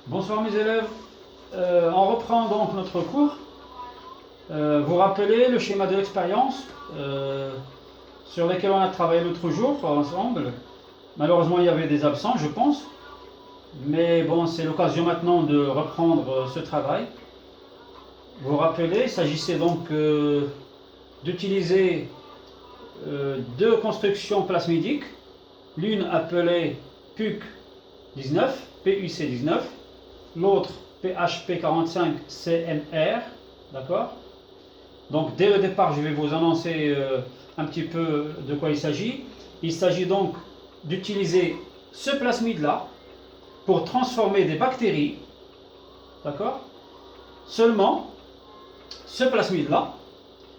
Bonsoir mes élèves, on reprend donc notre cours. Vous rappelez le schéma de l'expérience sur lequel on a travaillé l'autre jour ensemble. Malheureusement il y avait des absents je pense, mais bon c'est l'occasion maintenant de reprendre ce travail. Vous rappelez, il s'agissait donc d'utiliser deux constructions plasmidiques, l'une appelée PUC19, PUC19, l'autre PHP45CMR, d'accord? Donc dès le départ, je vais vous annoncer un petit peu de quoi il s'agit. Il s'agit donc d'utiliser ce plasmide-là pour transformer des bactéries, d'accord? Seulement, ce plasmide-là,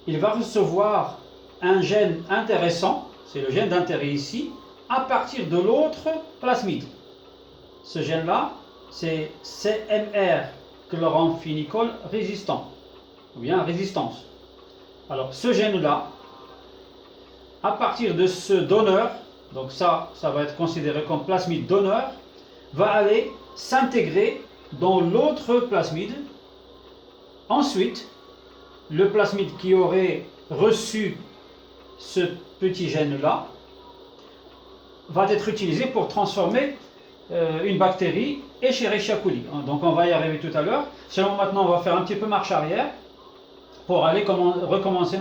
il va recevoir un gène intéressant, c'est le gène d'intérêt ici, à partir de l'autre plasmide. Ce gène-là, c'est CMR, chloramphénicol résistant, ou bien résistance. Alors ce gène-là, à partir de ce donneur, donc ça va être considéré comme plasmide donneur, va aller s'intégrer dans l'autre plasmide. Ensuite, le plasmide qui aurait reçu ce petit gène-là va être utilisé pour transformer une bactérie Escherichia coli. Donc on va y arriver tout à l'heure. Seulement maintenant on va faire un petit peu marche arrière pour aller recommencer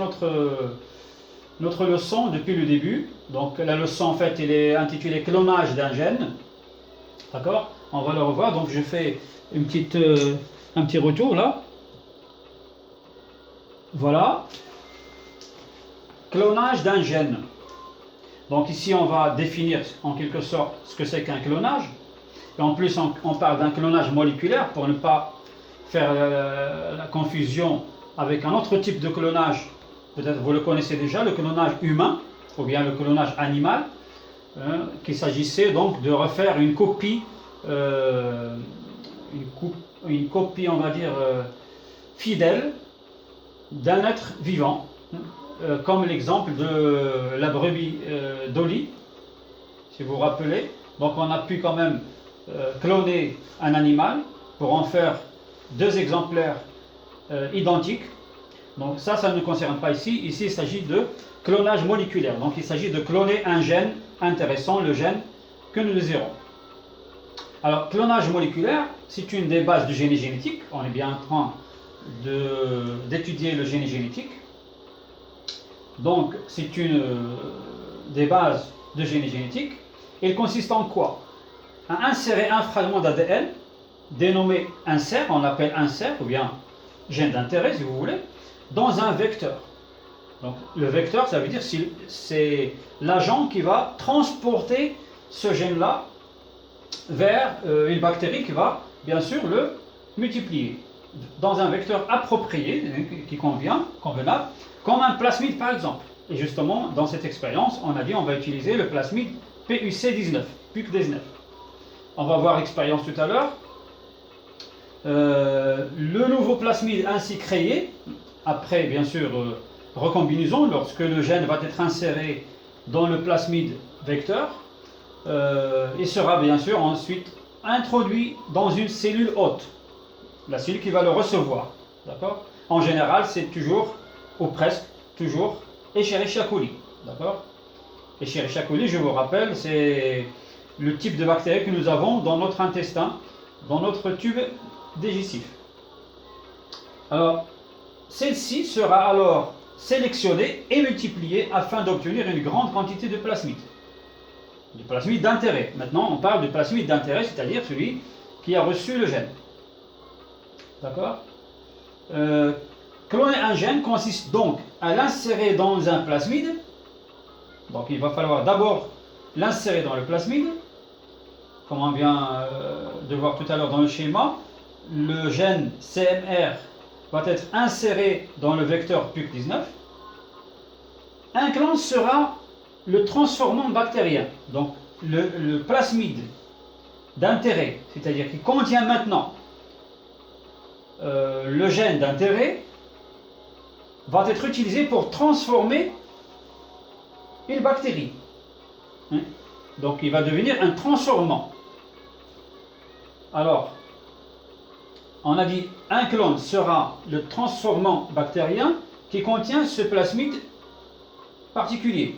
notre leçon depuis le début. Donc la leçon en fait elle est intitulée clonage d'un gène. D'accord? On va le revoir. Donc je fais un petit retour là. Voilà. Clonage d'un gène. Donc ici on va définir en quelque sorte ce que c'est qu'un clonage. Et en plus on parle d'un clonage moléculaire pour ne pas faire la confusion avec un autre type de clonage. Peut-être vous le connaissez déjà, le clonage humain ou bien le clonage animal, qu'il s'agissait donc de refaire une copie on va dire fidèle d'un être vivant. Comme l'exemple de la brebis Dolly, si vous vous rappelez. Donc on a pu quand même cloner un animal pour en faire deux exemplaires identiques. Donc ça ne nous concerne pas ici. Ici il s'agit de clonage moléculaire. Donc il s'agit de cloner un gène intéressant, le gène que nous désirons. Alors clonage moléculaire, c'est une des bases du génie génétique. On est bien en train d'étudier le génie génétique. Donc, c'est une des bases de génie génétique. Il consiste en quoi? À insérer un fragment d'ADN, dénommé insert, on l'appelle insert, ou bien gène d'intérêt si vous voulez, dans un vecteur. Donc, le vecteur, ça veut dire c'est l'agent qui va transporter ce gène-là vers une bactérie qui va, bien sûr, le multiplier dans un vecteur approprié, qui convenable, comme un plasmide par exemple. Et justement, dans cette expérience, on a dit on va utiliser le plasmide PUC19, PUC19. On va voir l'expérience tout à l'heure. Le nouveau plasmide ainsi créé, après bien sûr recombinaison, lorsque le gène va être inséré dans le plasmide vecteur, il sera bien sûr ensuite introduit dans une cellule hôte, la cellule qui va le recevoir. D'accord? En général, c'est toujours, ou presque toujours, Escherichia coli. D'accord? Escherichia coli, je vous rappelle, c'est le type de bactérie que nous avons dans notre intestin, dans notre tube digestif. Alors, celle-ci sera alors sélectionnée et multipliée afin d'obtenir une grande quantité de plasmide. Du plasmide d'intérêt. Maintenant, on parle du plasmide d'intérêt, c'est-à-dire celui qui a reçu le gène. D'accord? Cloner un gène consiste donc à l'insérer dans un plasmide. Donc il va falloir d'abord l'insérer dans le plasmide. Comme on vient de voir tout à l'heure dans le schéma, le gène CMR va être inséré dans le vecteur PUC19. Un clone sera le transformant bactérien. Donc le plasmide d'intérêt, c'est-à-dire qui contient maintenant le gène d'intérêt, va être utilisé pour transformer une bactérie. Donc il va devenir un transformant. Alors, On a dit un clone sera le transformant bactérien qui contient ce plasmide particulier.